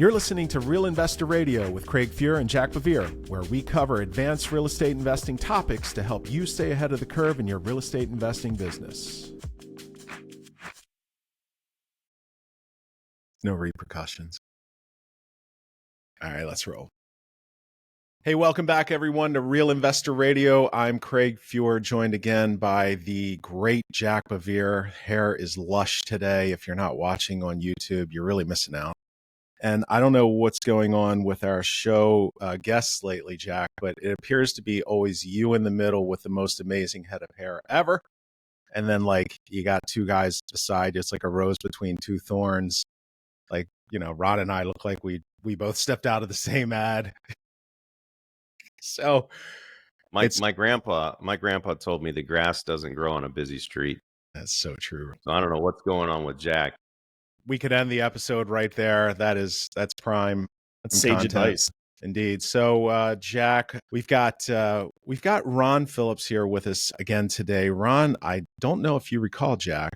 You're listening to Real Investor Radio with Fuhr and Jack BeVier, where we cover advanced real estate investing topics to help you stay ahead of the curve in your real estate investing business. No repercussions. All right, let's roll. Hey, welcome back, everyone, to Real Investor Radio. I'm Craig Fuhr, joined again by the great Jack BeVier. Hair is lush today. If you're not watching on YouTube, you're really missing out. And I don't know what's going on with our show guests lately, Jack, but it appears to be always you in the middle with the most amazing head of hair ever. And then, like, you got two guys beside you. It's like a rose between two thorns. Like, you know, Ron and I look like we both stepped out of the same ad. So my grandpa told me the grass doesn't grow on a busy street. That's so true. So I don't know what's going on with Jack. We could end the episode right there. That's prime. That's sage advice. Indeed. So, Jack, we've got Ron Phillips here with us again today. Ron, I don't know if you recall, Jack,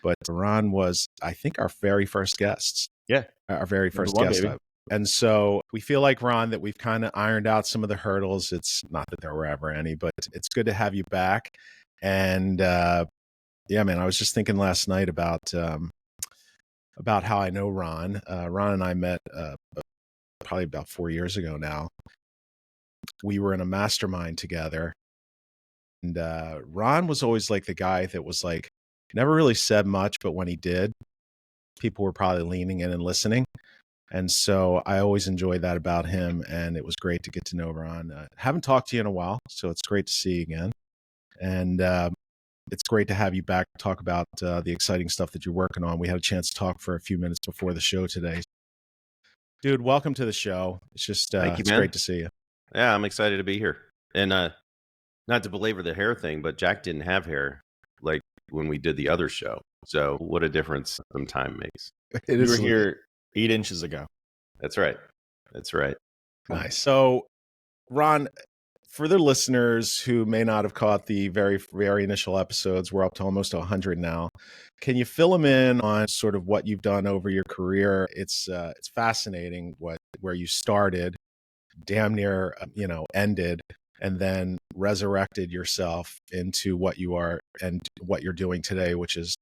but Ron was, I think, our very first guest. Yeah. Our very first guest. And so we feel like, Ron, that we've kind of ironed out some of the hurdles. It's not that there were ever any, but it's good to have you back. And yeah, man, I was just thinking last night about how I know Ron. Ron and I met probably about 4 years ago now. We were in a mastermind together. And Ron was always like the guy that was like, never really said much, but when he did, people were probably leaning in and listening. And so I always enjoyed that about him. And it was great to get to know Ron. Haven't talked to you in a while, so it's great to see you again. And it's great to have you back to talk about the exciting stuff that you're working on. We had a chance to talk for a few minutes before the show today. Dude, welcome to the show. It's just it's great to see you. Yeah, I'm excited to be here. And not to belabor the hair thing, but Jack didn't have hair like when we did the other show. So what a difference some time makes. We were here 8 inches ago. That's right. That's right. Nice. So, Ron, for the listeners who may not have caught the very, very initial episodes, we're up to almost 100 now. Can you fill them in on sort of what you've done over your career? It's fascinating where you started, damn near ended, and then resurrected yourself into what you are and what you're doing today, which is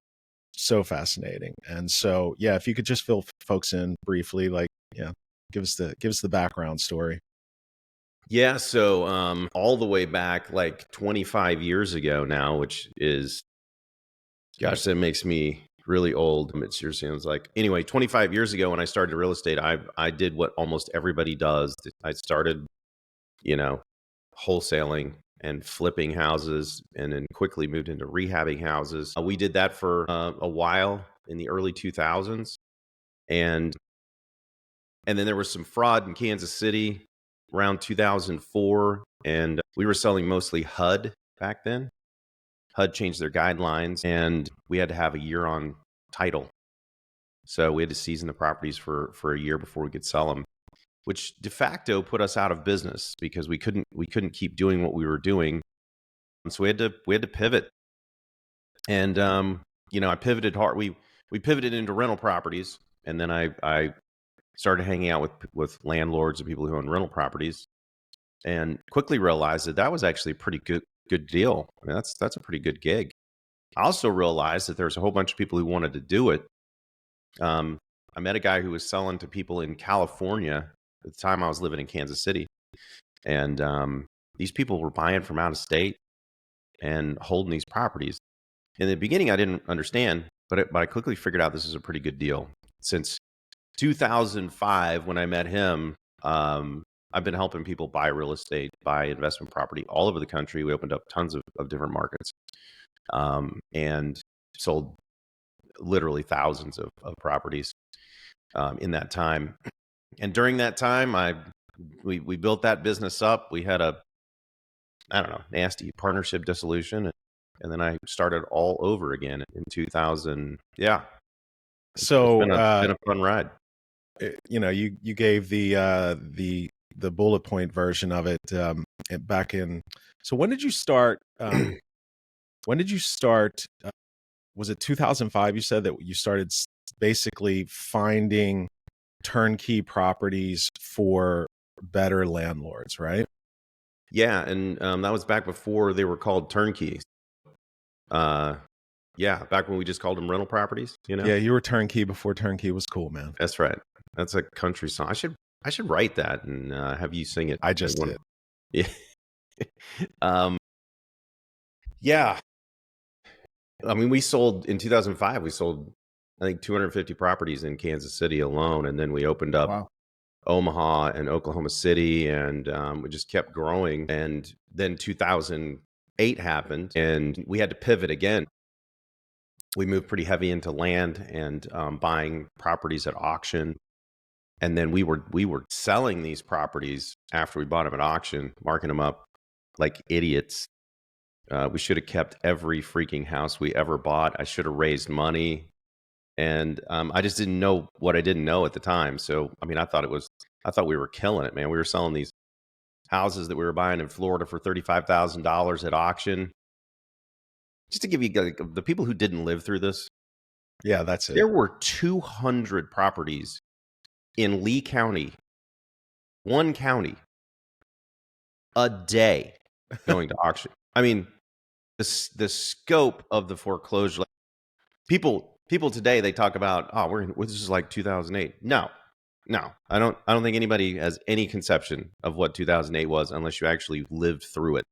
so fascinating. And so, yeah, if you could just fill folks in briefly, like, yeah, give us the background story. Yeah. So, all the way back like 25 years ago now, which is, gosh, that makes me really old. It seriously sounds like, anyway, 25 years ago when I started real estate, I did what almost everybody does. I started, wholesaling and flipping houses, and then quickly moved into rehabbing houses. We did that for a while in the early 2000s. And then there was some fraud in Kansas City around 2004. And we were selling mostly HUD back then. HUD changed their guidelines, and we had to have a year on title. So we had to season the properties for a year before we could sell them, which de facto put us out of business because we couldn't keep doing what we were doing. And so we had to pivot. And I pivoted hard. We pivoted into rental properties, and then I started hanging out with landlords and people who own rental properties, and quickly realized that was actually a pretty good deal. I mean, that's a pretty good gig. I also realized that there was a whole bunch of people who wanted to do it. I met a guy who was selling to people in California. At the time I was living in Kansas City, and these people were buying from out of state and holding these properties. In the beginning, I didn't understand, but I quickly figured out this is a pretty good deal. Since 2005, when I met him, I've been helping people buy real estate, buy investment property all over the country. We opened up tons of different markets, and sold literally thousands of properties in that time. And during that time, we built that business up. We had a, nasty partnership dissolution. And then I started all over again in 2000. Yeah. So it's been a fun ride. You gave the bullet point version of it back in. So when did you start? Was it 2005? You said that you started basically finding turnkey properties for better landlords, right? Yeah, and that was back before they were called turnkeys. Yeah, back when we just called them rental properties. Yeah, you were turnkey before turnkey was cool, man. That's right. That's a country song. I should write that and have you sing it. I just did. Yeah. Yeah. I mean, we sold in 2005. We sold, I think, 250 properties in Kansas City alone, and then we opened up Omaha and Oklahoma City, and we just kept growing. And then 2008 happened, and we had to pivot again. We moved pretty heavy into land and buying properties at auction. And then we were selling these properties after we bought them at auction, marking them up like idiots. We should have kept every freaking house we ever bought. I should have raised money. And I just didn't know what I didn't know at the time. So, I mean, I thought we were killing it, man. We were selling these houses that we were buying in Florida for $35,000 at auction. Just to give you the people who didn't live through this. Yeah, that's it. There were 200 properties in Lee County, one county, a day going to auction. I mean, the scope of the foreclosure. People today, they talk about, this is like 2008. No, I don't think anybody has any conception of what 2008 was unless you actually lived through it.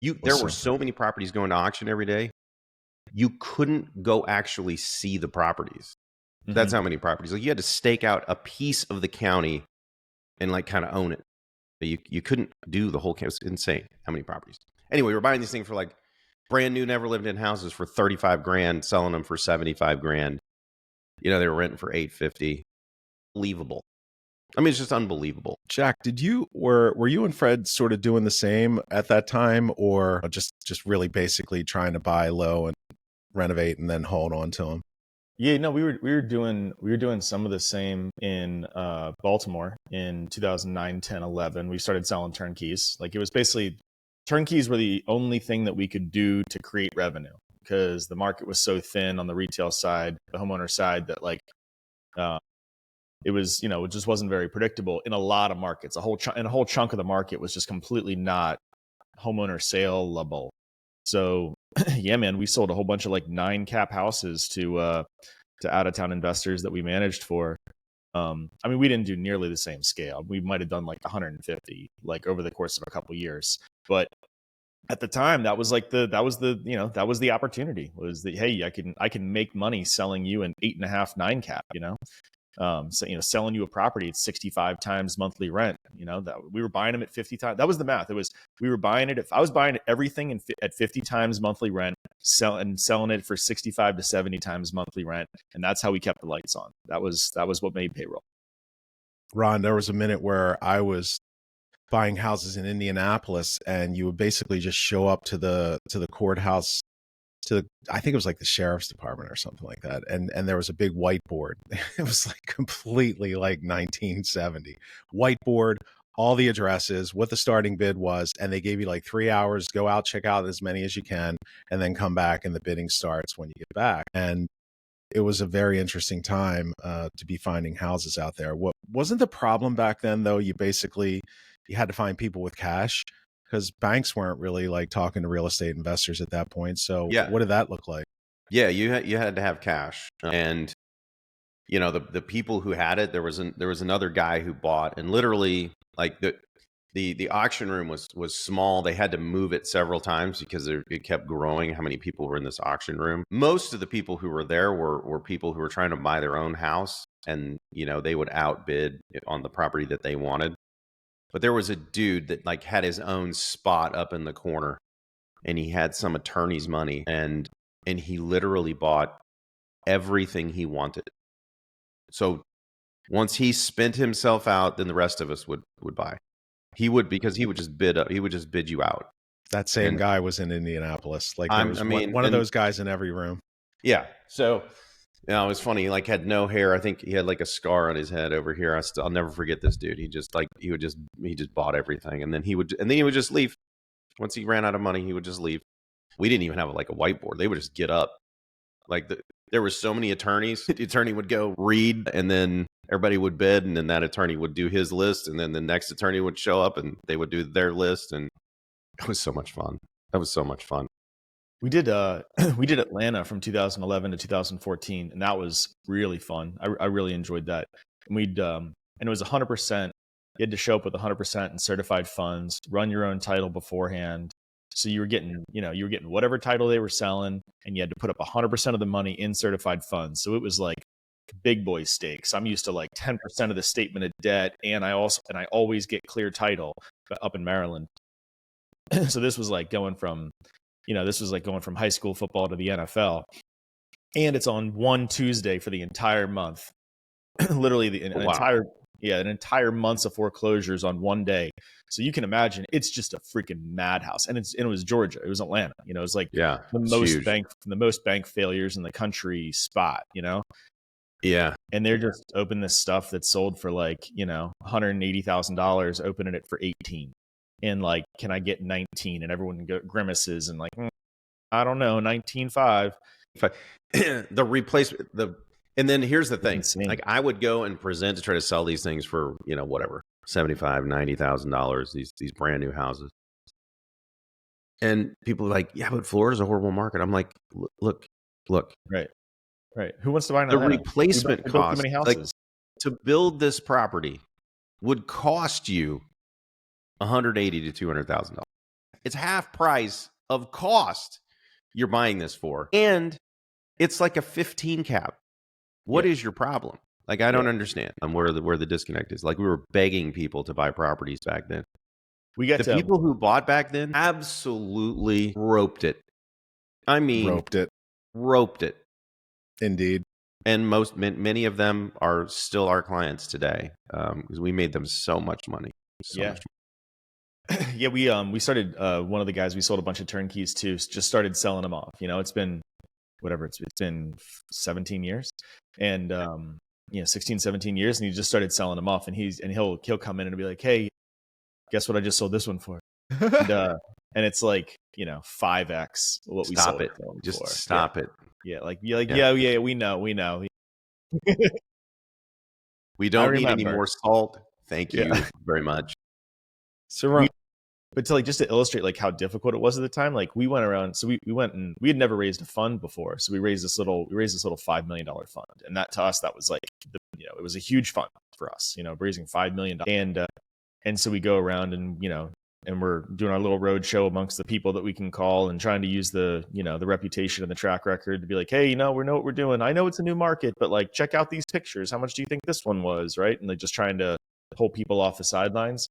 There were so many properties going to auction every day. You couldn't go actually see the properties. Mm-hmm. That's how many properties. Like, you had to stake out a piece of the county and like kind of own it. But you couldn't do the whole county. It's insane how many properties. Anyway, we were buying these things for like brand new, never lived in houses for $35,000, selling them for $75,000. They were renting for $850. Unbelievable. I mean, it's just unbelievable. Jack, were you and Fred sort of doing the same at that time, or just really basically trying to buy low and renovate and then hold on to them? Yeah, no, we were doing some of the same in Baltimore in 2009, 10, 11. We started selling turnkeys. Like, it was basically turnkeys were the only thing that we could do to create revenue because the market was so thin on the retail side, the homeowner side, that like it was, it just wasn't very predictable in a lot of markets. A whole chunk of the market was just completely not homeowner saleable. So yeah, man, we sold a whole bunch of like 9 cap houses to out of town investors that we managed for. I mean, we didn't do nearly the same scale. We might have done like 150 like over the course of a couple of years. But at the time, that was the opportunity, was that, hey, I can make money selling you an 8.5, 9 cap, so, selling you a property at 65 times monthly rent, that we were buying them at 50 times. That was the math. We were buying it. If I was buying everything at 50 times monthly rent, selling it for 65 to 70 times monthly rent. And that's how we kept the lights on. That was what made payroll. Ron, there was a minute where I was buying houses in Indianapolis, and you would basically just show up to the courthouse, I think it was like the sheriff's department or something like that. And there was a big whiteboard. It was like completely like 1970 whiteboard, all the addresses, what the starting bid was. And they gave you like 3 hours, go out, check out as many as you can, and then come back, and the bidding starts when you get back. And it was a very interesting time to be finding houses out there. What wasn't the problem back then, though? You had to find people with cash, because banks weren't really like talking to real estate investors at that point. So yeah. What did that look like? Yeah, you had to have cash, and the people who had it, there was another guy who bought, and literally like the auction room was small. They had to move it several times because it kept growing how many people were in this auction room. Most of the people who were there were people who were trying to buy their own house, and they would outbid on the property that they wanted. But there was a dude that like had his own spot up in the corner, and he had some attorney's money, and he literally bought everything he wanted. So once he spent himself out, then the rest of us would buy. Because he would just bid you out. That same guy was in Indianapolis. Like, there was one of those guys in every room. Yeah. So it was funny. He like had no hair. I think he had like a scar on his head over here. I'll never forget this dude. He just bought everything, and then he would just leave. Once he ran out of money, he would just leave. We didn't even have like a whiteboard. They would just get up. Like there were so many attorneys. The attorney would go read, and then everybody would bid, and then that attorney would do his list, and then the next attorney would show up and they would do their list. And it was so much fun. That was so much fun. We did we did Atlanta from 2011 to 2014, and that was really fun. I really enjoyed that. And and it was 100%. You had to show up with 100% in certified funds, run your own title beforehand. So you were getting whatever title they were selling, and you had to put up 100% of the money in certified funds. So it was like big boy stakes. I'm used to like 10% of the statement of debt, and I always get clear title up in Maryland. So this was like going from high school football to the NFL, and it's on one Tuesday for the entire month. Literally an entire month's of foreclosures on one day. So you can imagine it's just a freaking madhouse. And it was Georgia. It was Atlanta. It was like the most bank failures in the country spot, Yeah. And they're just open this stuff that's sold for like, $180,000, opening it for 18. And like, can I get 19? And everyone grimaces and like, I don't know, 19.5. The replacement, and then here's the thing, insane. Like I would go and present to try to sell these things for, whatever, $75,000, $90,000, these brand new houses. And people are like, yeah, but Florida's a horrible market. I'm like, look. Right. Who wants to buy the replacement cost like, to build this property would cost you $180,000 to $200,000. It's half price of cost you're buying this for. And it's like a 15 cap. What is your problem? Like, I don't understand where the disconnect is. Like, we were begging people to buy properties back then. People who bought back then absolutely roped it. I mean, roped it. Indeed. And many of them are still our clients today, because we made them so much money. Much money. Yeah, we started, one of the guys, we sold a bunch of turnkeys to, just started selling them off. It's been it's been 17 years, and 16, 17 years, and he just started selling them off. And he'll come in and be like, hey, guess what I just sold this one for? And it's like 5x what we sold it for. Just stop it. Yeah, yeah, we know. We don't need any more salt. Thank you very much. So but just to illustrate like how difficult it was at the time, like we went around. So we went, and we had never raised a fund before. So we raised this little $5 million fund, and that to us, that was like it was a huge fund for us. Raising $5 million, and so we go around and and we're doing our little road show amongst the people that we can call, and trying to use the the reputation and the track record to be like, hey, we know what we're doing. I know it's a new market, but like, check out these pictures. How much do you think this one was, right? And like just trying to pull people off the sidelines.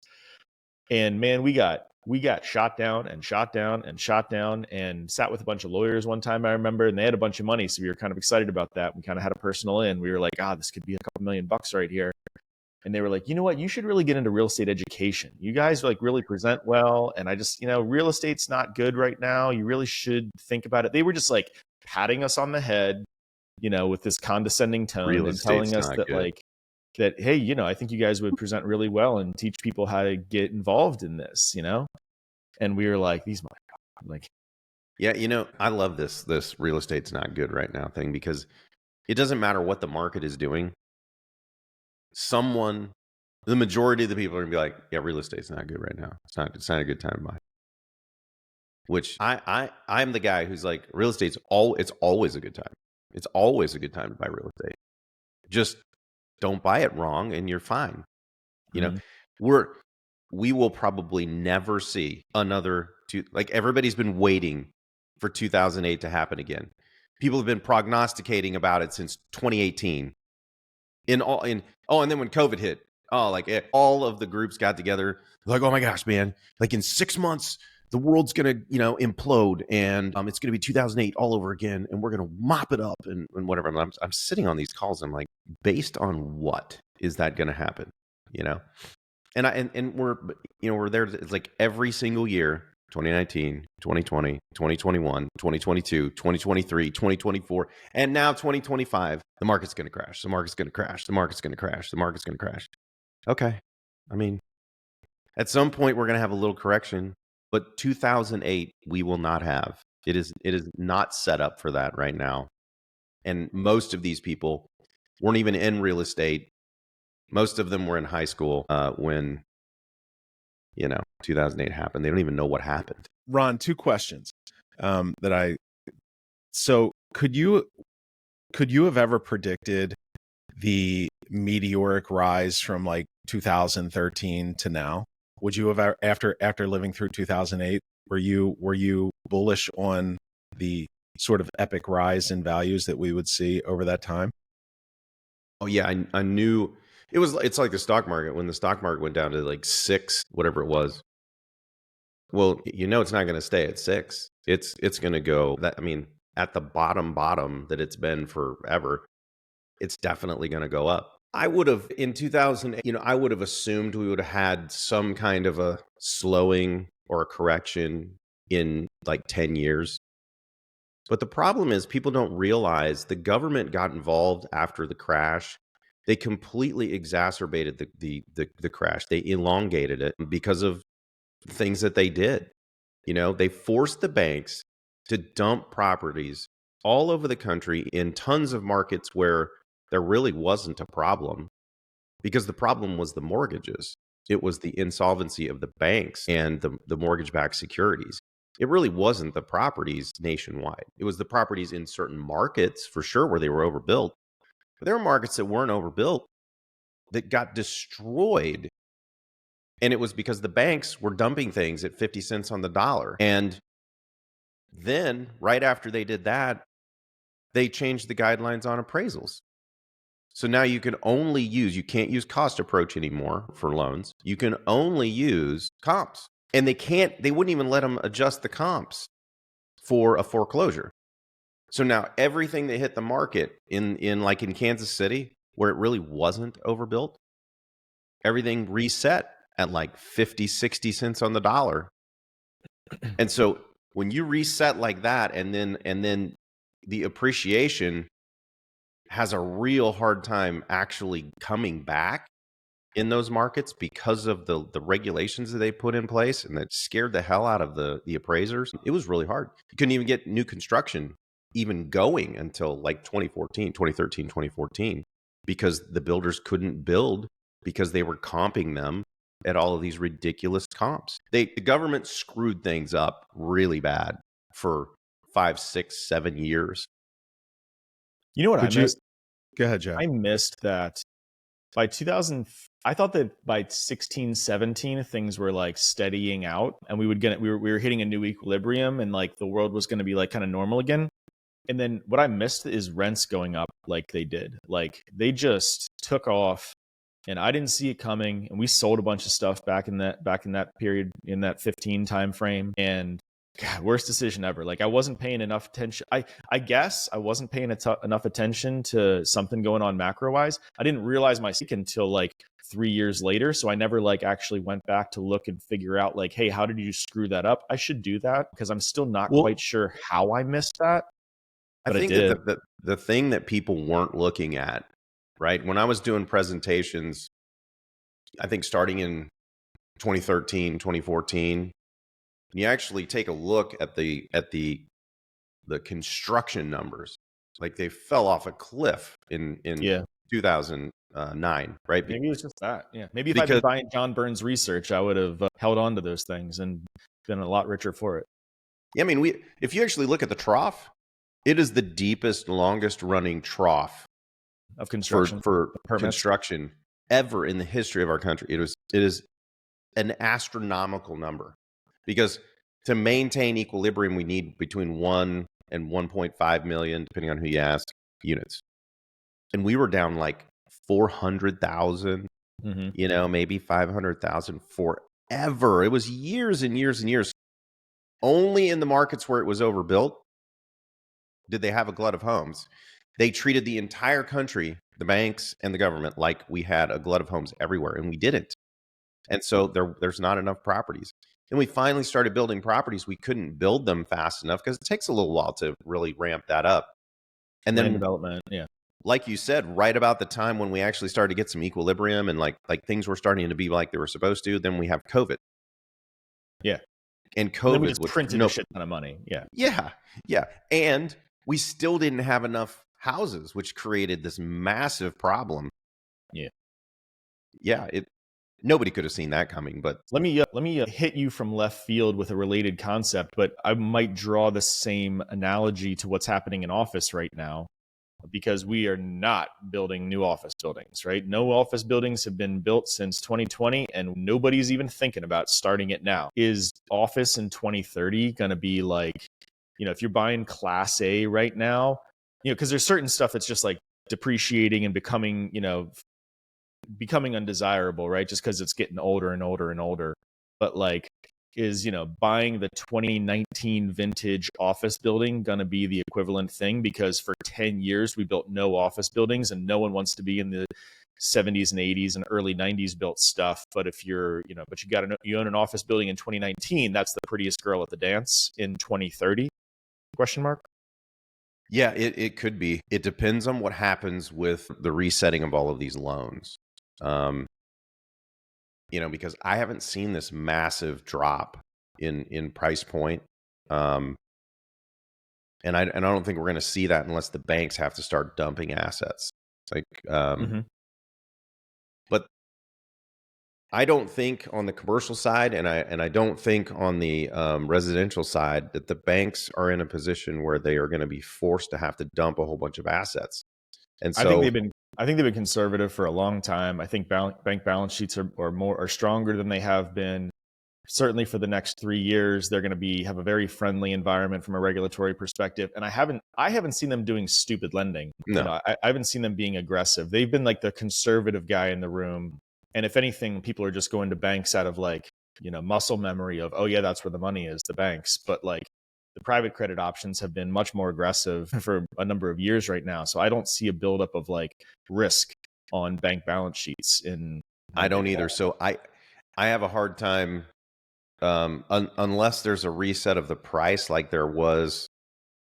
And man, we got shot down and shot down and shot down, and sat with a bunch of lawyers one time, I remember, and they had a bunch of money. So we were kind of excited about that. We kind of had a personal in. We were like, this could be a couple $1 million right here. And they were like, you know what? You should really get into real estate education. You guys like really present well. And I just, real estate's not good right now. You really should think about it. They were just like patting us on the head, with this condescending tone, and telling us that good. That, hey, I think you guys would present really well and teach people how to get involved in this, And we were like, these motherfuckers, like, yeah, I love this real estate's not good right now thing, because it doesn't matter what the market is doing. The majority of the people are gonna be like, yeah, real estate's not good right now. It's not a good time to buy. Which I'm the guy who's like, real estate's it's always a good time. It's always a good time to buy real estate. Just don't buy it wrong and you're fine. We will probably never see another like, everybody's been waiting for 2008 to happen again. People have been prognosticating about it since 2018. And then when COVID hit, all of the groups got together, like, oh my gosh, man, like in 6 months, the world's going to, implode, and it's going to be 2008 all over again, and we're going to mop it up and whatever. I'm sitting on these calls. I'm like, based on what is that going to happen? And we're there. It's like every single year, 2019, 2020, 2021, 2022, 2023, 2024, and now 2025, the market's going to crash. The market's going to crash. The market's going to crash. The market's going to crash. Okay. I mean, at some point we're going to have a little correction, but 2008 we will not have. It is not set up for that right now. And most of these people weren't even in real estate Most of them were in high school when 2008 happened. They don't even know what happened. Ron, two questions so could you have ever predicted the meteoric rise from like 2013 to now? Would you have, after living through 2008, were you bullish on the sort of epic rise in values that we would see over that time? Oh yeah, I knew it's like the stock market. When the stock market went down to like 6, whatever it was. Well, it's not going to stay at 6. It's going to go at the bottom that it's been forever. It's definitely going to go up. I would have in 2000, I would have assumed we would have had some kind of a slowing or a correction in like 10 years. But the problem is people don't realize the government got involved after the crash. They completely exacerbated the crash. They elongated it because of things that they did. They forced the banks to dump properties all over the country in tons of markets where there really wasn't a problem, because the problem was the mortgages. It was the insolvency of the banks and the mortgage-backed securities. It really wasn't the properties nationwide. It was the properties in certain markets, for sure, where they were overbuilt. But there were markets that weren't overbuilt that got destroyed. And it was because the banks were dumping things at 50 cents on the dollar. And then right after they did that, they changed the guidelines on appraisals. So now you can't use cost approach anymore for loans. You can only use comps. And they wouldn't even let them adjust the comps for a foreclosure. So now everything that hit the market in Kansas City, where it really wasn't overbuilt, everything reset at like 50, 60 cents on the dollar. And so when you reset like that, and then the appreciation has a real hard time actually coming back in those markets because of the regulations that they put in place, and that scared the hell out of the appraisers. It was really hard. You couldn't even get new construction even going until like 2013, 2014, because the builders couldn't build because they were comping them at all of these ridiculous comps. The government screwed things up really bad for 5, 6, 7 years. You know what I missed? Go ahead, Joe. I missed that by 2000. I thought that by 16, 17, things were like steadying out, and we were hitting a new equilibrium, and like the world was going to be like kind of normal again. And then what I missed is rents going up like they did. Like they just took off, and I didn't see it coming. And we sold a bunch of stuff back in that period, in that 15 time frame. And God, worst decision ever. Like I wasn't paying enough attention. I guess I wasn't paying enough attention to something going on macro wise. I didn't realize my mistake until like 3 years later. So I never like actually went back to look and figure out like, hey, how did you screw that up? I should do that, because I'm still not quite sure how I missed that. But I think that the thing that people weren't looking at, right? When I was doing presentations, I think starting in 2013, 2014, you actually take a look at the construction numbers, like they fell off a cliff in 2009, right? Maybe it was just that. Yeah. Maybe if I'd been buying John Burns research, I would have held on to those things and been a lot richer for it. Yeah, I mean, if you actually look at the trough, it is the deepest, longest running trough of construction for construction ever in the history of our country. It is an astronomical number, because to maintain equilibrium, we need between 1 and 1.5 million, depending on who you ask, units. And we were down like 400,000, maybe 500,000 forever. It was years and years and years. Only in the markets where it was overbuilt did they have a glut of homes. They treated the entire country, the banks and the government, like we had a glut of homes everywhere, and we didn't. And so there's not enough properties. And we finally started building properties. We couldn't build them fast enough because it takes a little while to really ramp that up. And then land development, yeah. Like you said, right about the time when we actually started to get some equilibrium and like things were starting to be like they were supposed to, then we have COVID. Yeah. And COVID we just printed a shit ton of money. Yeah. Yeah. Yeah. And we still didn't have enough houses, which created this massive problem. Yeah. yeah, nobody could have seen that coming. But let me hit you from left field with a related concept, but I might draw the same analogy to what's happening in office right now, because we are not building new office buildings, right? No office buildings have been built since 2020, and nobody's even thinking about starting it now. Is office in 2030 going to be like, if you're buying Class A right now, because there's certain stuff that's just like depreciating and becoming undesirable, right? Just because it's getting older and older and older. But like, is buying the 2019 vintage office building going to be the equivalent thing? Because for 10 years we built no office buildings, and no one wants to be in the 70s and 80s and early 90s built stuff. But if you're but you own an office building in 2019, that's the prettiest girl at the dance in 2030? Question mark. Yeah, it could be. It depends on what happens with the resetting of all of these loans. Because I haven't seen this massive drop in price point. And I don't think we're going to see that unless the banks have to start dumping assets. But I don't think on the commercial side, and I don't think on the residential side, that the banks are in a position where they are going to be forced to have to dump a whole bunch of assets. And so I think they've been conservative for a long time. I think bank balance sheets are stronger than they have been. Certainly for the next 3 years, they're going to have a very friendly environment from a regulatory perspective. And I haven't seen them doing stupid lending. No. I haven't seen them being aggressive. They've been like the conservative guy in the room. And if anything, people are just going to banks out of like, muscle memory of, oh yeah, that's where the money is, the banks. But like, the private credit options have been much more aggressive for a number of years right now. So I don't see a buildup of like risk on bank balance sheets. I don't either. So I have a hard time, unless there's a reset of the price, like there was.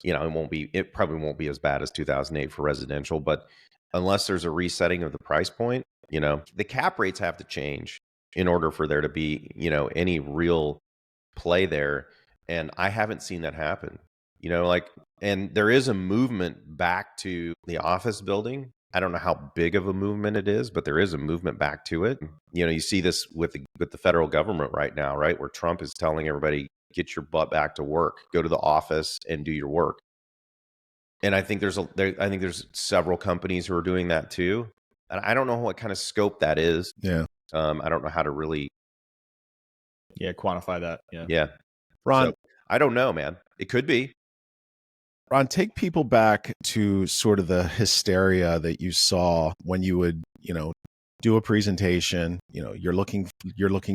It probably won't be as bad as 2008 for residential, but unless there's a resetting of the price point, the cap rates have to change in order for there to be, any real play there. And I haven't seen that happen, and there is a movement back to the office building. I don't know how big of a movement it is, but there is a movement back to it. You see this with the federal government right now, right? Where Trump is telling everybody, get your butt back to work, go to the office and do your work. And I think there's several companies who are doing that too. And I don't know what kind of scope that is. Yeah. I don't know how to really quantify that. Yeah. Ron, so, I don't know, man. It could be. Ron, take people back to sort of the hysteria that you saw when you would, do a presentation. You're looking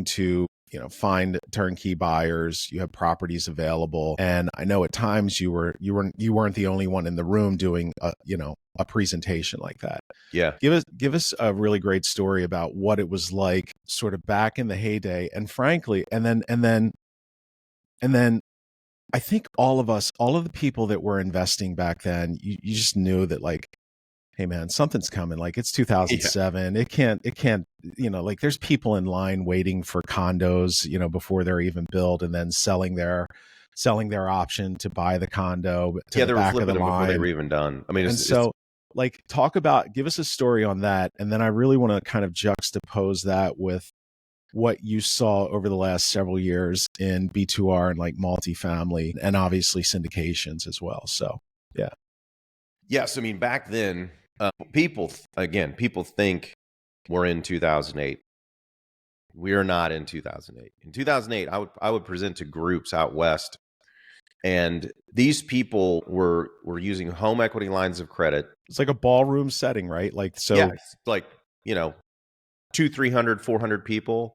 to, find turnkey buyers. You have properties available, and I know at times you weren't the only one in the room doing a presentation like that. Yeah, give us a really great story about what it was like, sort of back in the heyday, and frankly, and then. I think all of the people that were investing back then, you just knew that, like, hey man, something's coming. Like, it's 2007. Yeah. It can't, like, there's people in line waiting for condos, before they're even built, and then selling their option to buy the condo to the back of the line before they were even done. I mean, like, give us a story on that. And then I really want to kind of juxtapose that with what you saw over the last several years in B2R and like multifamily, and obviously syndications as well. So, yeah. Yes. I mean, back then, people think we're in 2008. We are not in 2008. In 2008, I would present to groups out west, and these people were using home equity lines of credit. It's like a ballroom setting, right? Like, so yeah, it's like, 200, 300, 400 people,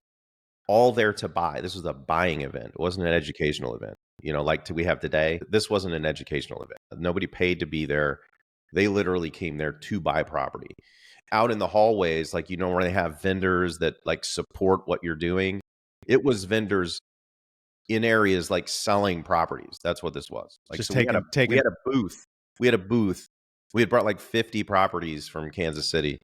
all there to buy. This was a buying event. It wasn't an educational event, like we have today. This wasn't an educational event. Nobody paid to be there. They literally came there to buy property. Out in the hallways, like, where they have vendors that like support what you're doing. It was vendors in areas like selling properties. That's what this was. Like, just so we had a booth. We had brought like 50 properties from Kansas City.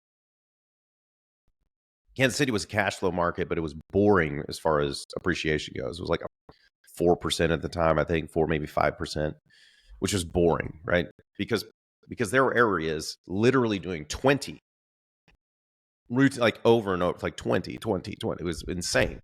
Kansas City was a cash flow market, but it was boring as far as appreciation goes. It was like 4% at the time, I think, 4, maybe 5%, which was boring, right? Because there were areas literally doing 20. routine, like over and over, like 20. It was insane.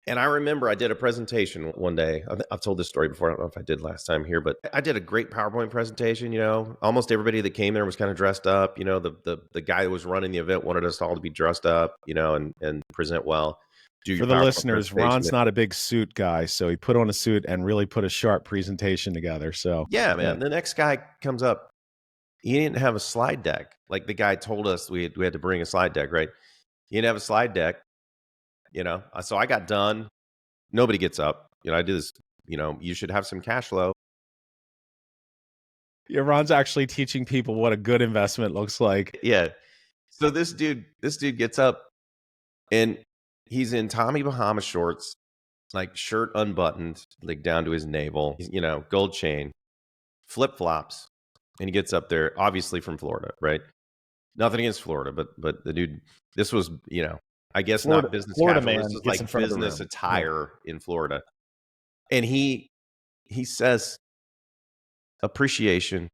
And I remember I did a presentation one day. I've told this story before. I don't know if I did last time here, but I did a great PowerPoint presentation. Almost everybody that came there was kind of dressed up. The guy that was running the event wanted us all to be dressed up, and present well. For the listeners, Ron's not a big suit guy, so he put on a suit and really put a sharp presentation together. So yeah, man. The next guy comes up. He didn't have a slide deck. Like the guy told us we had to bring a slide deck, right? He didn't have a slide deck. So I got done. Nobody gets up. I do this, you should have some cash flow. Yeah, Ron's actually teaching people what a good investment looks like. Yeah. So this dude gets up and he's in Tommy Bahama shorts, like shirt unbuttoned, like down to his navel, gold chain, flip-flops. And he gets up there, obviously from Florida, right? Nothing against Florida, but the dude, this was, I guess Florida, not business Florida casual. This is like business attire in Florida. And he says, appreciation.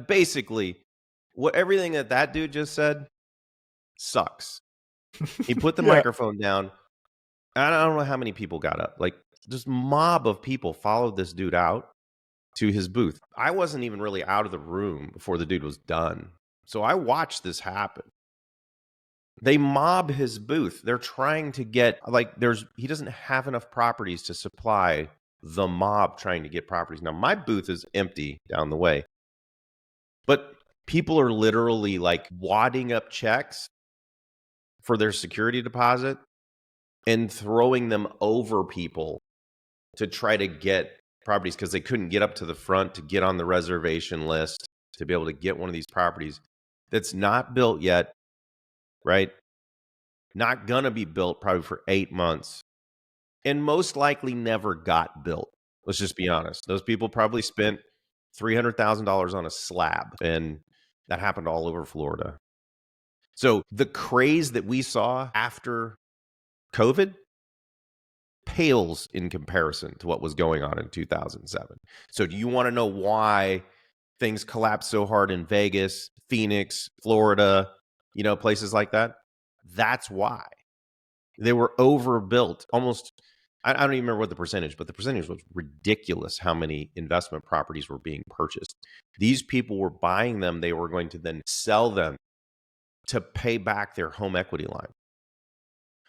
Basically, everything that dude just said sucks. He put the microphone down. I don't know how many people got up. Like, this mob of people followed this dude out to his booth. I wasn't even really out of the room before the dude was done. So I watched this happen. They mob his booth. They're trying to get, he doesn't have enough properties to supply the mob trying to get properties. Now, my booth is empty down the way, but people are literally like wadding up checks for their security deposit and throwing them over people to try to get properties because they couldn't get up to the front to get on the reservation list to be able to get one of these properties that's not built yet, right? Not going to be built probably for 8 months and most likely never got built. Let's just be honest. Those people probably spent $300,000 on a slab, and that happened all over Florida. So the craze that we saw after COVID pales in comparison to what was going on in 2007. So do you want to know why things collapsed so hard in Vegas, Phoenix, Florida, places like that? That's why. They were overbuilt. Almost, I don't even remember what the percentage, but the percentage was ridiculous how many investment properties were being purchased. These people were buying them. They were going to then sell them to pay back their home equity line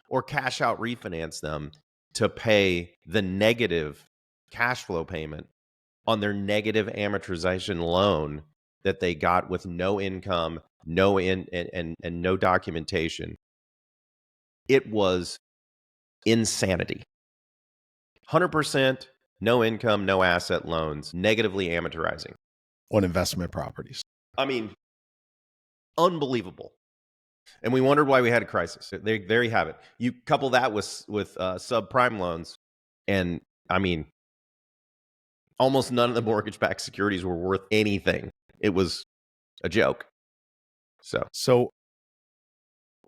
or cash out refinance them to pay the negative cash flow payment on their negative amortization loan that they got with no income, and no documentation. It was insanity. 100% no income, no asset loans, negatively amortizing on investment properties. I mean, unbelievable. And we wondered why we had a crisis. There you have it. You couple that with subprime loans, and I mean, almost none of the mortgage-backed securities were worth anything. It was a joke. So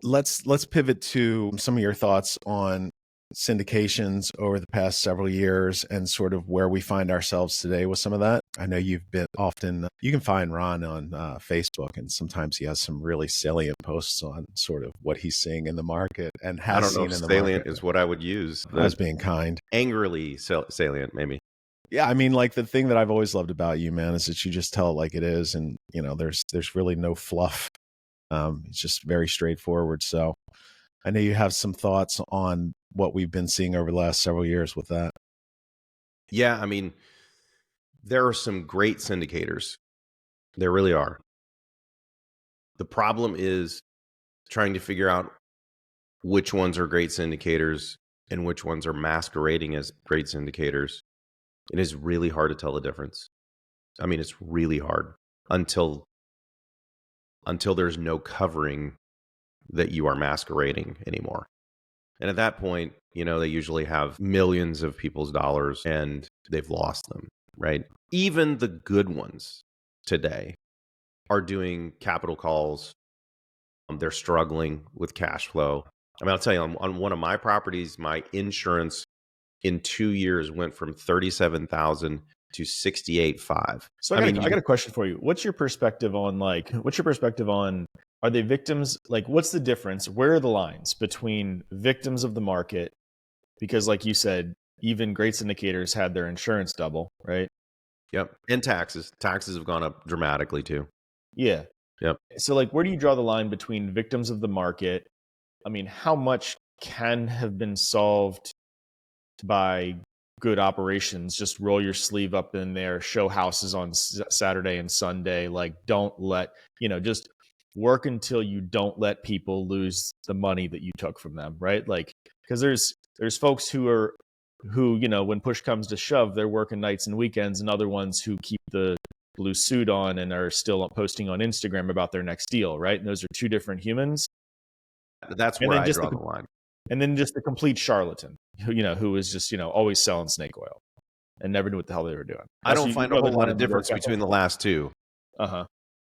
let's pivot to some of your thoughts on syndications over the past several years and sort of where we find ourselves today with some of that. I know you can find Ron on Facebook, and sometimes he has some really salient posts on sort of what he's seeing in the market and has seen in the market. I don't know if salient is what I would use. I was being kind. Angrily salient, maybe. Yeah, I mean, like the thing that I've always loved about you, man, is that you just tell it like it is, and there's really no fluff. It's just very straightforward. So I know you have some thoughts on what we've been seeing over the last several years with that. Yeah, I mean, there are some great syndicators. There really are. The problem is trying to figure out which ones are great syndicators and which ones are masquerading as great syndicators. It is really hard to tell the difference. I mean, it's really hard until there's no covering that you are masquerading anymore. And at that point, they usually have millions of people's dollars and they've lost them, right? Even the good ones today are doing capital calls. They're struggling with cash flow. I mean, I'll tell you, on one of my properties, my insurance in 2 years went from $37,000 to 68.5. So I got a question for you. What's your perspective on are they victims? Like, what's the difference? Where are the lines between victims of the market? Because like you said, even great syndicators had their insurance double, right? Yep. And taxes. Taxes have gone up dramatically too. Yeah. Yep. So like, where do you draw the line between victims of the market? I mean, how much can have been solved by good operations? Just roll your sleeve up in there, show houses on Saturday and Sunday. Like, don't let, just work until you don't let people lose the money that you took from them, right? Like, because there's folks who when push comes to shove, they're working nights and weekends, and other ones who keep the blue suit on and are still posting on Instagram about their next deal, right? And those are two different humans. That's where I draw the line. And then just the complete charlatan, who was just, always selling snake oil and never knew what the hell they were doing. I don't find a whole lot of difference between the last two. Uh-huh.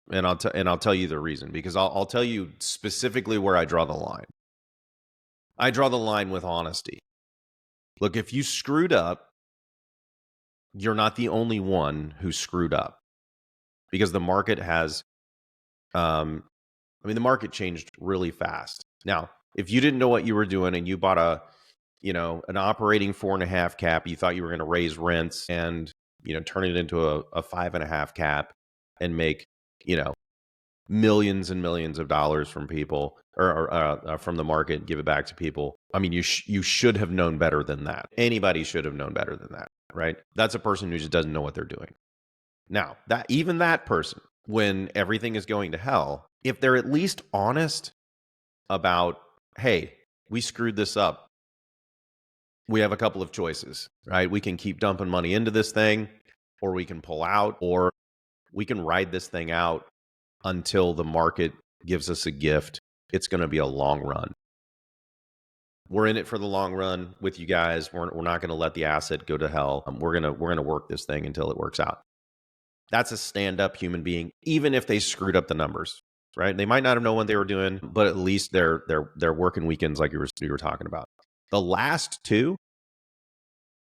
And I'll tell you the reason, because I'll tell you specifically where I draw the line. I draw the line with honesty. Look, if you screwed up, you're not the only one who screwed up, because the market has, the market changed really fast. Now, if you didn't know what you were doing and you bought an operating 4.5 cap, you thought you were going to raise rents and, turn it into a 5.5 cap and make, millions and millions of dollars from people or from the market, give it back to people. I mean, you should have known better than that. Anybody should have known better than that, right? That's a person who just doesn't know what they're doing. Now, that person, when everything is going to hell, if they're at least honest about, hey, we screwed this up, we have a couple of choices, right? We can keep dumping money into this thing, or we can pull out, or we can ride this thing out until the market gives us a gift. It's going to be a long run. We're in it for the long run with you guys. We're not going to let the asset go to hell. We're going to work this thing until it works out. That's a stand-up human being, even if they screwed up the numbers, right? They might not have known what they were doing, but at least they're working weekends like you were talking about. The last two,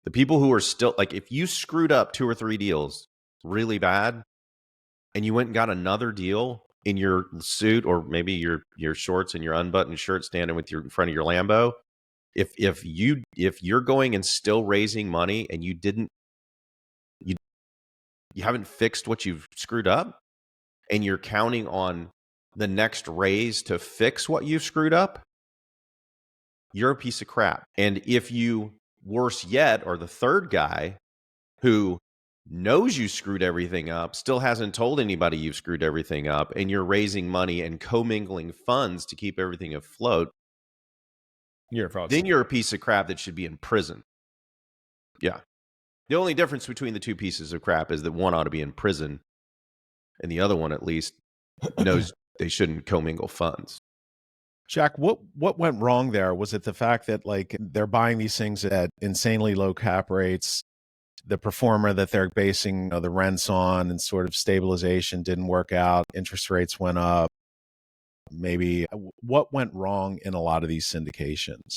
the people who are still, like, if you screwed up 2 or 3 deals really bad and you went and got another deal in your suit, or maybe your shorts and your unbuttoned shirt standing with in front of your Lambo, if you're going and still raising money and you haven't fixed what you've screwed up, and you're counting on the next raise to fix what you've screwed up, you're a piece of crap. And if you, worse yet, are the third guy who knows you screwed everything up, still hasn't told anybody you've screwed everything up, and you're raising money and commingling funds to keep everything afloat, then you're a piece of crap that should be in prison. Yeah. The only difference between the two pieces of crap is that one ought to be in prison, and the other one at least knows they shouldn't commingle funds. Jack, what went wrong there? Was it the fact that, like, they're buying these things at insanely low cap rates? The performer that they're basing the rents on and sort of stabilization didn't work out. Interest rates went up. Maybe what went wrong in a lot of these syndications?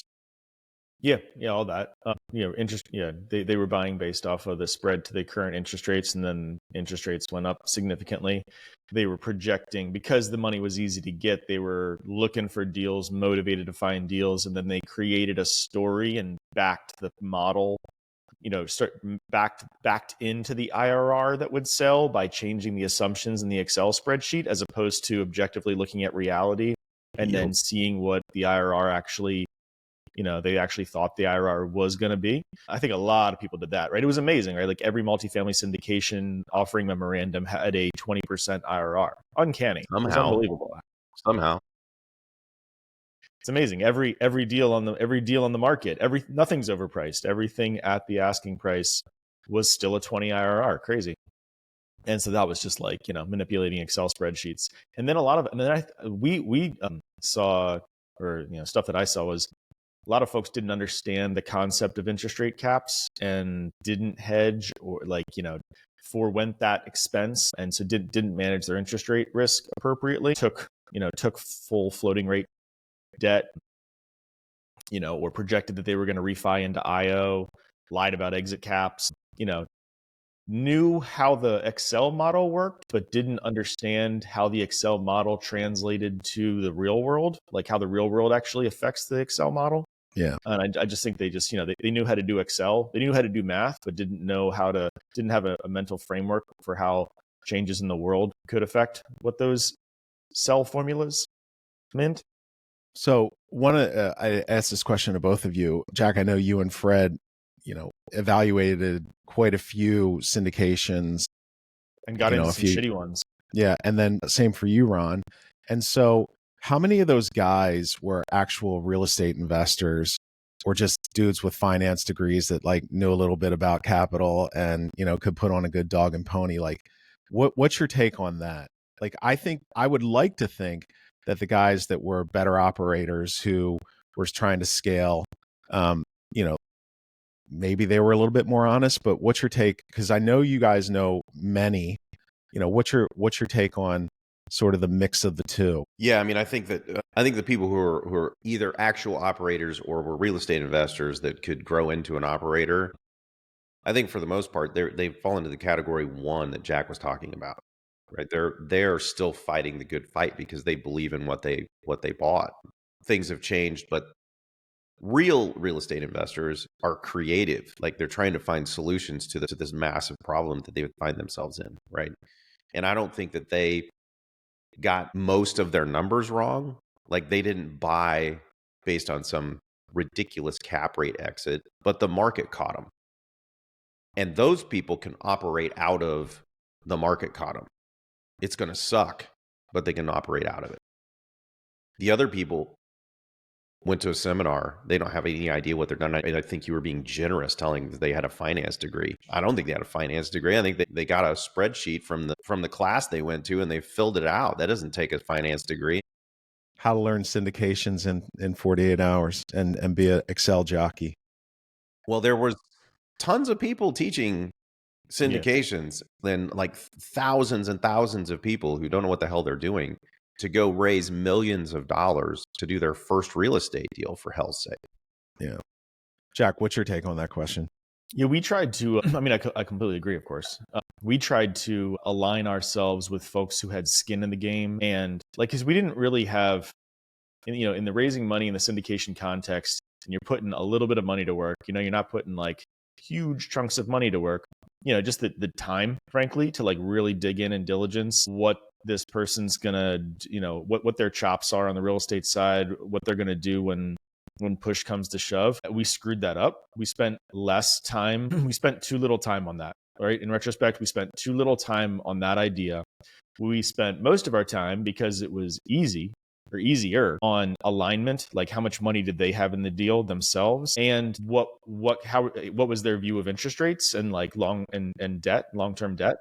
Yeah, all that. Interest. Yeah, they were buying based off of the spread to the current interest rates, and then interest rates went up significantly. They were projecting, because the money was easy to get, they were looking for deals, motivated to find deals, and then they created a story and backed the model. Backed into the IRR that would sell by changing the assumptions in the Excel spreadsheet, as opposed to objectively looking at reality and then seeing what the IRR actually, they actually thought the IRR was going to be. I think a lot of people did that, right? It was amazing, right? Like, every multifamily syndication offering memorandum had a 20% IRR. Uncanny. Somehow. It was unbelievable. Somehow. It's amazing. Every deal on the market, nothing's overpriced. Everything at the asking price was still a 20 IRR. Crazy. And so that was just like, manipulating Excel spreadsheets. And then we saw, or stuff that I saw, was a lot of folks didn't understand the concept of interest rate caps and didn't hedge, or forewent that expense, and so didn't manage their interest rate risk appropriately. Took full floating rate debt, or projected that they were going to refi into IO, lied about exit caps, knew how the Excel model worked, but didn't understand how the Excel model translated to the real world, like how the real world actually affects the Excel model. Yeah. And I just think they just, they knew how to do Excel, they knew how to do math, but didn't have a mental framework for how changes in the world could affect what those cell formulas meant. So I asked this question to both of you. Jack, I know you and Fred, evaluated quite a few syndications and got into some shitty ones. Yeah. And then same for you, Ron. And so how many of those guys were actual real estate investors or just dudes with finance degrees that like knew a little bit about capital and, could put on a good dog and pony? Like what's your take on that? Like, I would like to think that the guys that were better operators who were trying to scale, maybe they were a little bit more honest, but what's your take? Because I know you guys know many, what's your take on sort of the mix of the two? Yeah, I mean, I think the people who are either actual operators or were real estate investors that could grow into an operator, I think for the most part they fall into the category one that Jack was talking about. Right? They're still fighting the good fight because they believe in what they bought. Things have changed, but real estate investors are creative. Like they're trying to find solutions to this massive problem that they would find themselves in, right? And I don't think that they got most of their numbers wrong. Like they didn't buy based on some ridiculous cap rate exit, but the market caught them. And those people can operate out of the market caught them. It's going to suck, but they can operate out of it. The other people went to a seminar. They don't have any idea what they're done. I think you were being generous telling that they had a finance degree. I don't think they had a finance degree. I think they got a spreadsheet from the class they went to and they filled it out. That doesn't take a finance degree. How to learn syndications in 48 hours and be an Excel jockey. Well, there was tons of people teaching syndications, then like thousands and thousands of people who don't know what the hell they're doing to go raise millions of dollars to do their first real estate deal, for hell's sake. Yeah. Jack, what's your take on that question? Yeah, we tried to, I completely agree, of course. We tried to align ourselves with folks who had skin in the game. And because we didn't really have, in the raising money in the syndication context, and you're putting a little bit of money to work, you're not putting like huge chunks of money to work, just the time, frankly, to like really dig in and diligence what this person's gonna, what their chops are on the real estate side, what they're gonna do when push comes to shove. We screwed that up. We spent less time. We spent too little time on that. Right. In retrospect, we spent too little time on that idea. We spent most of our time, because it was easy or easier, on alignment, like how much money did they have in the deal themselves, and what was their view of interest rates and like long-term debt.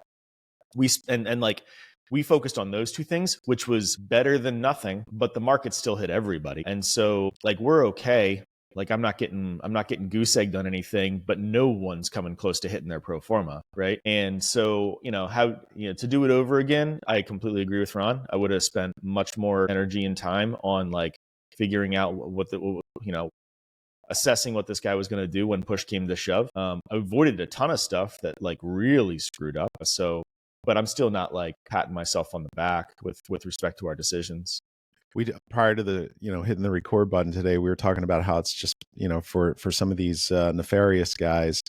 We focused on those two things, which was better than nothing, but the market still hit everybody. And so like we're okay. Like I'm not getting goose egged on anything, but no one's coming close to hitting their pro forma, right? And so, to do it over again, I completely agree with Ron. I would have spent much more energy and time on like figuring out assessing what this guy was going to do when push came to shove. I avoided a ton of stuff that like really screwed up. So, but I'm still not like patting myself on the back with respect to our decisions. Prior to the hitting the record button today, we were talking about how it's just for some of these nefarious guys,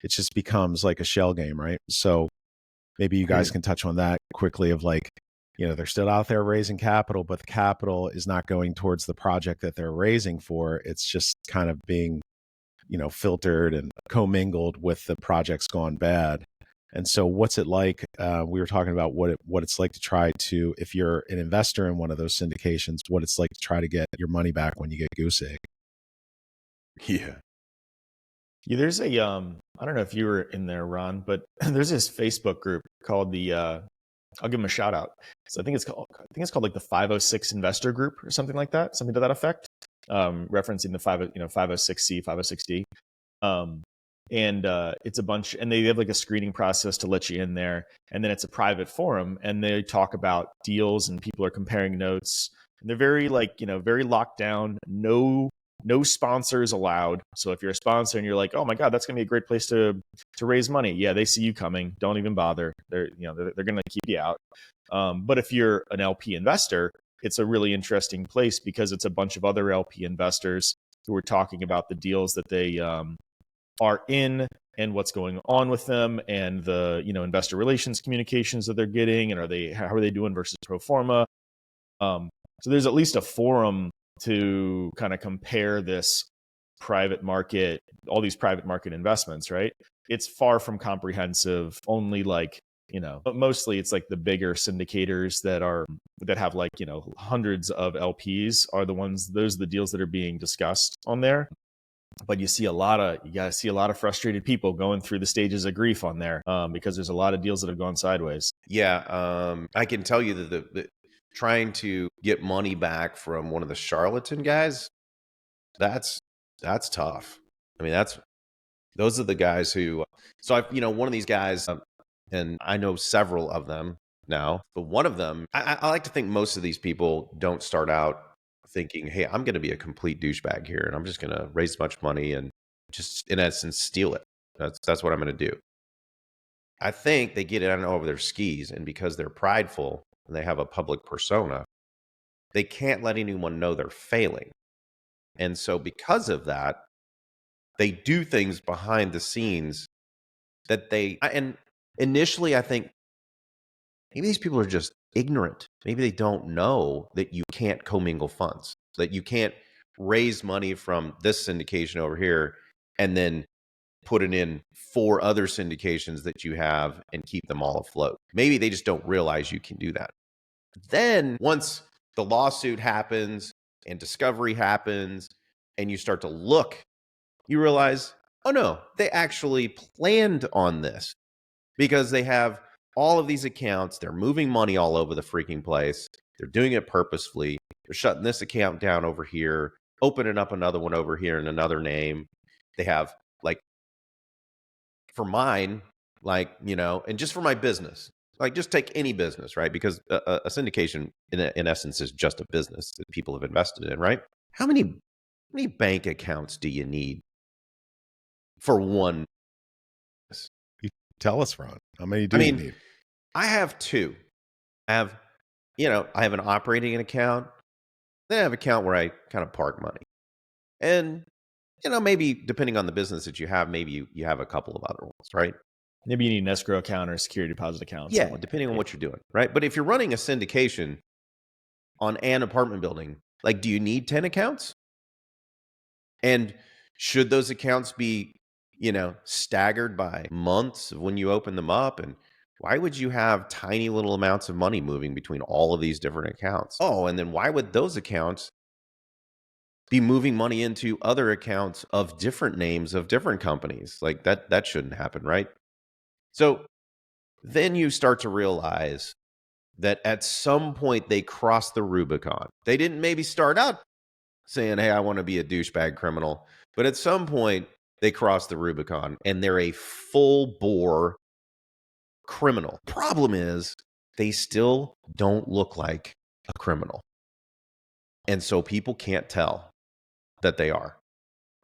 it just becomes like a shell game, right? So maybe you guys can touch on that quickly of like, they're still out there raising capital, but the capital is not going towards the project that they're raising for. It's just kind of being filtered and commingled with the projects gone bad. And so what's it like? We were talking about what it's like to try to, if you're an investor in one of those syndications, what it's like to try to get your money back when you get goose egg. Yeah. There's a, I don't know if you were in there, Ron, but there's this Facebook group called I'll give them a shout out. So I think it's called like the 506 Investor Group or something like that, something to that effect, referencing the 506C, 506D. And it's a bunch, and they have like a screening process to let you in there. And then it's a private forum, and they talk about deals, and people are comparing notes. And they're very very locked down. No no sponsors allowed. So if you're a sponsor and you're like, oh my God, that's going to be a great place to raise money. Yeah, they see you coming. Don't even bother. They're going to keep you out. But if you're an LP investor, it's a really interesting place because it's a bunch of other LP investors who are talking about the deals that they are in and what's going on with them, and the investor relations communications that they're getting, and how are they doing versus pro forma. So there's at least a forum to kind of compare this private market, all these private market investments, right? It's far from comprehensive. Only but mostly it's like the bigger syndicators that have hundreds of LPs are those are the deals that are being discussed on there. But you gotta see a lot of frustrated people going through the stages of grief on there, because there's a lot of deals that have gone sideways. Yeah, I can tell you that the trying to get money back from one of the charlatan guys, that's tough. I mean, those are the guys who. So one of these guys, and I know several of them now, but one of them, I like to think most of these people don't start out thinking, hey, I'm going to be a complete douchebag here, and I'm just going to raise as much money and just, in essence, steal it. That's what I'm going to do. I think they get it over their skis, and because they're prideful and they have a public persona, they can't let anyone know they're failing. And so because of that, they do things behind the scenes and initially I think maybe these people are just ignorant. Maybe they don't know that you can't commingle funds, that you can't raise money from this syndication over here and then put it in 4 other syndications that you have and keep them all afloat. Maybe they just don't realize you can do that. Then once the lawsuit happens and discovery happens and you start to look, you realize, oh no, they actually planned on this because they have all of these accounts. They're moving money all over the freaking place. They're doing it purposefully. They're shutting this account down over here, opening up another one over here in another name. They have for mine, and just for my business, just take any business, right? Because a syndication in essence is just a business that people have invested in, right? How many bank accounts do you need for one? You tell us, Ron. How many do you need? I have 2. I have an operating account. Then I have an account where I kind of park money. And, maybe depending on the business that you have, maybe you have a couple of other ones, right? Maybe you need an escrow account or a security deposit account. Yeah, depending on what you're doing, right? But if you're running a syndication on an apartment building, do you need 10 accounts? And should those accounts be, staggered by months of when you open them up? And why would you have tiny little amounts of money moving between all of these different accounts? Oh, and then why would those accounts be moving money into other accounts of different names of different companies? That shouldn't happen, right? So then you start to realize that at some point they crossed the Rubicon. They didn't maybe start out saying, hey, I want to be a douchebag criminal, but at some point they crossed the Rubicon and they're a full bore criminal. Problem is, they still don't look like a criminal. And so people can't tell that they are.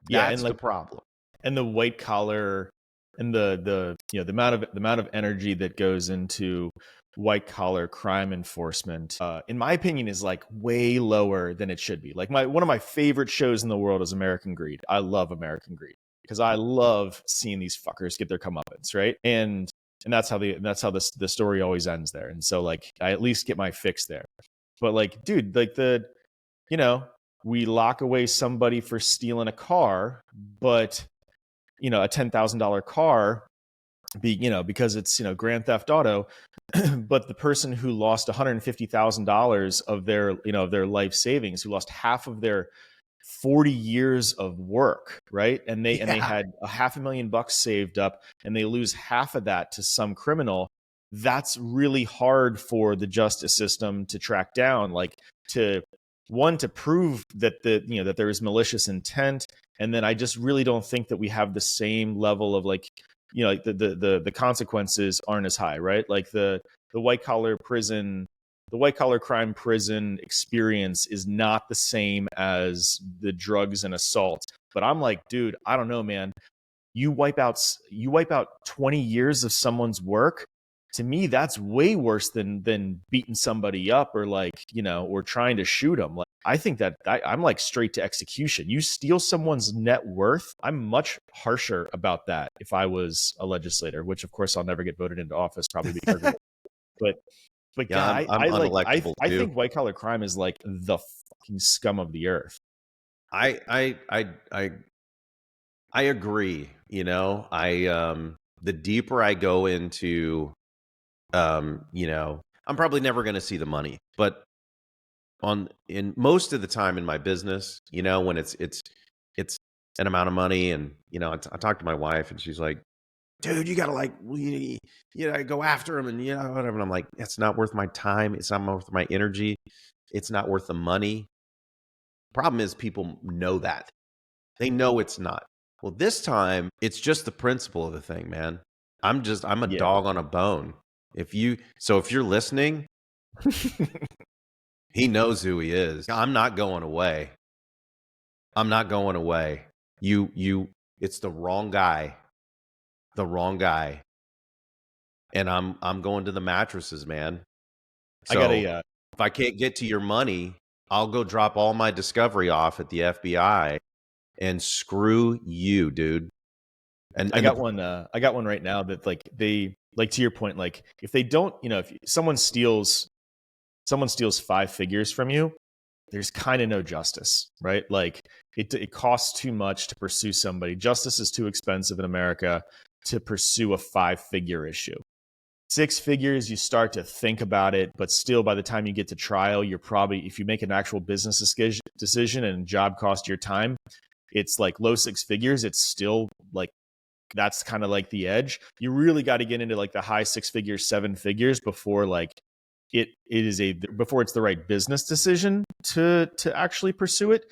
That's the problem. And the white collar and the amount of energy that goes into white collar crime enforcement, in my opinion, is way lower than it should be. One of my favorite shows in the world is American Greed. I love American Greed because I love seeing these fuckers get their comeuppance, right? And that's how the story always ends there. And so I at least get my fix there. But dude, we lock away somebody for stealing a car, but a $10,000 car because it's Grand Theft Auto, but the person who lost $150,000 of their life savings, who lost half of their 40 years of work, right? And they had $500,000 saved up, and they lose half of that to some criminal. That's really hard for the justice system to track down, to prove that that there is malicious intent. And then I just really don't think that we have the same level of the consequences aren't as high, right? The white collar prison the white collar crime prison experience is not the same as the drugs and assault. But I'm like, dude, I don't know, man. You wipe out 20 years of someone's work. To me, that's way worse than beating somebody up or like, or trying to shoot them. Like, I think that I'm like straight to execution. You steal someone's net worth. I'm much harsher about that if I was a legislator, which of course I'll never get voted into office probably because of it. But Yeah, yeah, I'm unelectable I too. think white collar crime is like the fucking scum of the earth. I agree. The deeper I go into, I'm probably never going to see the money, but in most of the time in my business, when it's an amount of money, and I talked to my wife, and she's like, dude, you gotta go after him, and whatever. And I'm like, it's not worth my time. It's not worth my energy. It's not worth the money. Problem is, people know that. They know it's not. Well, this time it's just the principle of the thing, man. I'm a dog on a bone. If you're listening, he knows who he is. I'm not going away. I'm not going away. It's the wrong guy. The wrong guy. And I'm going to the mattresses, man. So if I can't get to your money, I'll go drop all my discovery off at the FBI and screw you, dude. And I got one right now that like they, like, to your point, like if they don't, if someone steals 5 figures from you, there's kind of no justice, right? Like it costs too much to pursue somebody. Justice is too expensive in America to pursue a 5-figure issue. 6 figures, you start to think about it, but still by the time you get to trial, you're probably, if you make an actual business decision and job cost your time, it's like low 6 figures. It's still like, that's kind of like the edge. You really got to get into like the high 6 figures, 7 figures before like before it's the right business decision to actually pursue it.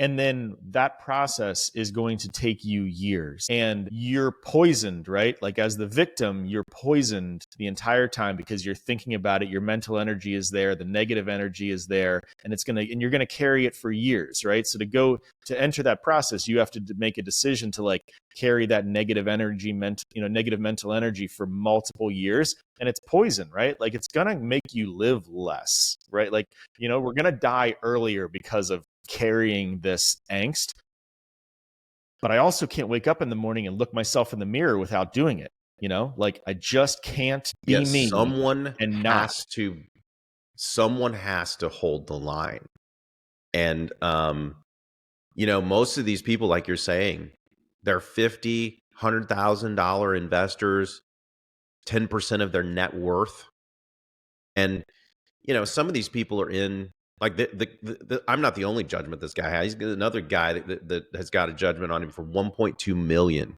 And then that process is going to take you years, and you're poisoned, right? Like as the victim, you're poisoned the entire time because you're thinking about it. Your mental energy is there. The negative energy is there, and you're going to carry it for years, right? So to enter that process, you have to make a decision to like carry that negative energy, negative mental energy for multiple years. And it's poison, right? Like it's going to make you live less, right? Like, we're going to die earlier because of carrying this angst. But I also can't wake up in the morning and look myself in the mirror without doing it. Like I just can't be me. Someone has to hold the line. And most of these people, like you're saying, they're $50,000, $100,000 investors, 10% of their net worth. And some of these people are in, like I'm not the only judgment this guy has. He's another guy that has got a judgment on him for $1.2 million.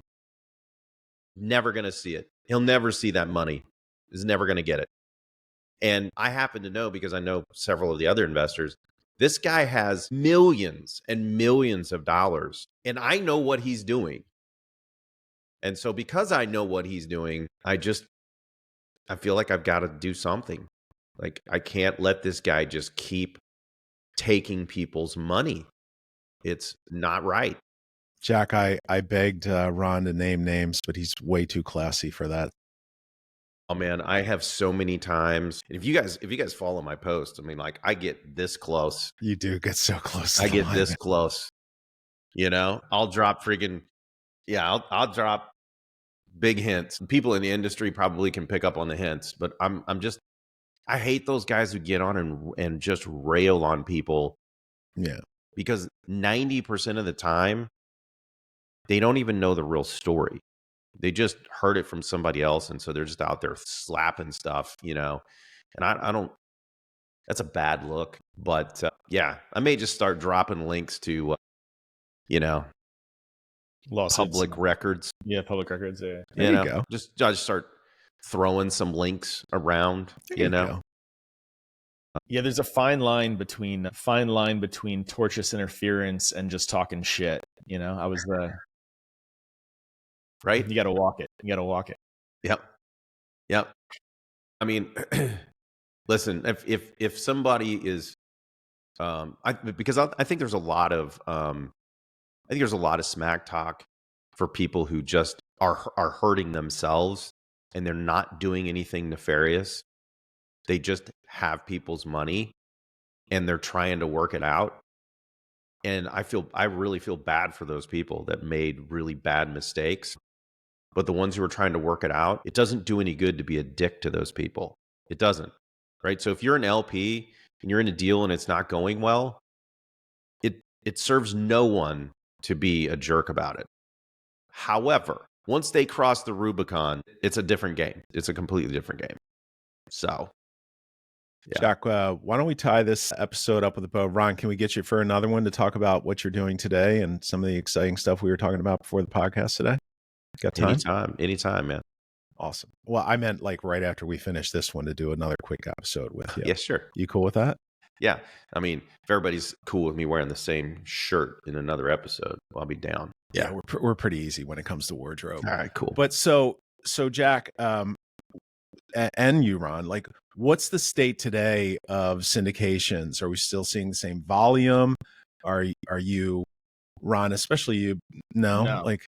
Never going to see it. He'll never see that money. He's never going to get it. And I happen to know, because I know several of the other investors, this guy has millions and millions of dollars, and I know what he's doing. And so because I know what he's doing, I feel like I've got to do something. Like I can't let this guy just keep taking people's money. It's not right. Jack, I begged Ron to name names, but he's way too classy for that. Oh man, I have so many times. If you guys follow my posts, I mean, like I get this close. You do get so close. I get this close. I'll drop freaking, I'll drop big hints. People in the industry probably can pick up on the hints, but I hate those guys who get on and just rail on people. Yeah. Because 90% of the time, they don't even know the real story. They just heard it from somebody else, and so they're just out there slapping stuff, and I don't, that's a bad look. But I may just start dropping links to, lawsuits, public records. Yeah, public records. Yeah, there you go. Just start throwing some links around. There you go. Yeah, there's a fine line between tortious interference and just talking shit. I was right. You got to walk it. Yep. I mean, Listen, if somebody is, because I think there's a lot of, I think there's a lot of smack talk for people who just are hurting themselves and they're not doing anything nefarious. They just have people's money and they're trying to work it out. And I really feel bad for those people that made really bad mistakes. But the ones who are trying to work it out, it doesn't do any good to be a dick to those people. It doesn't, right? So if you're an LP and you're in a deal and it's not going well, it serves no one to be a jerk about it. However, once they cross the Rubicon, it's a different game. It's a completely different game. So, yeah. Jack, why don't we tie this episode up with a bow? Ron, can we get you for another one to talk about what you're doing today and some of the exciting stuff we were talking about before the podcast today? Got time? Anytime, man. Awesome. Well, I meant like right after we finish this one to do another quick episode with you. Yeah, sure. You cool with that? Yeah. I mean, if everybody's cool with me wearing the same shirt in another episode, I'll be down. Yeah, we're pretty easy when it comes to wardrobe. All right, cool. But so Jack, and you, Ron, like, what's the state today of syndications? Are we still seeing the same volume? Are you, Ron, especially you? No. Like,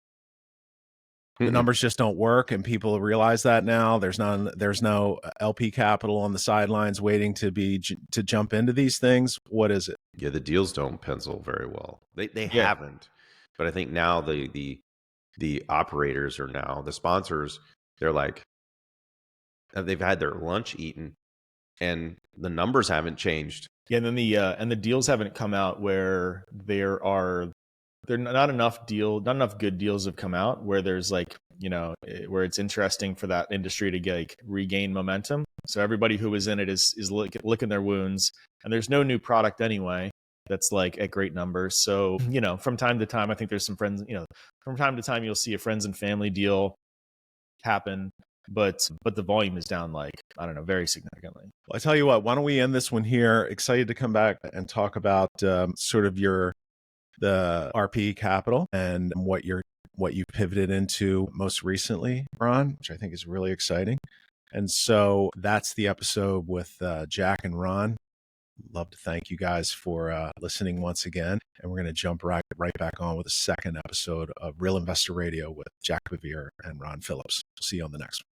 the numbers just don't work, and people realize that now. There's no LP capital on the sidelines waiting to jump into these things. What is it? Yeah, the deals don't pencil very well. They haven't, but I think now the operators are now the sponsors. They're like, they've had their lunch eaten, and the numbers haven't changed. Yeah, and then the deals haven't come out where not enough good deals have come out where there's like, where it's interesting for that industry to regain momentum. So everybody who was in it is licking their wounds, and there's no new product anyway that's like at great numbers. So, from time to time, I think there's some friends, from time to time you'll see a friends and family deal happen, but the volume is down, like, I don't know, very significantly. Well, I tell you what, why don't we end this one here? Excited to come back and talk about sort of the RP capital and what you pivoted into most recently, Ron, which I think is really exciting. And so that's the episode with Jack and Ron. Love to thank you guys for listening once again. And we're going to jump right back on with a second episode of Real Investor Radio with Jack BeVier and Ron Phillips. We'll see you on the next one.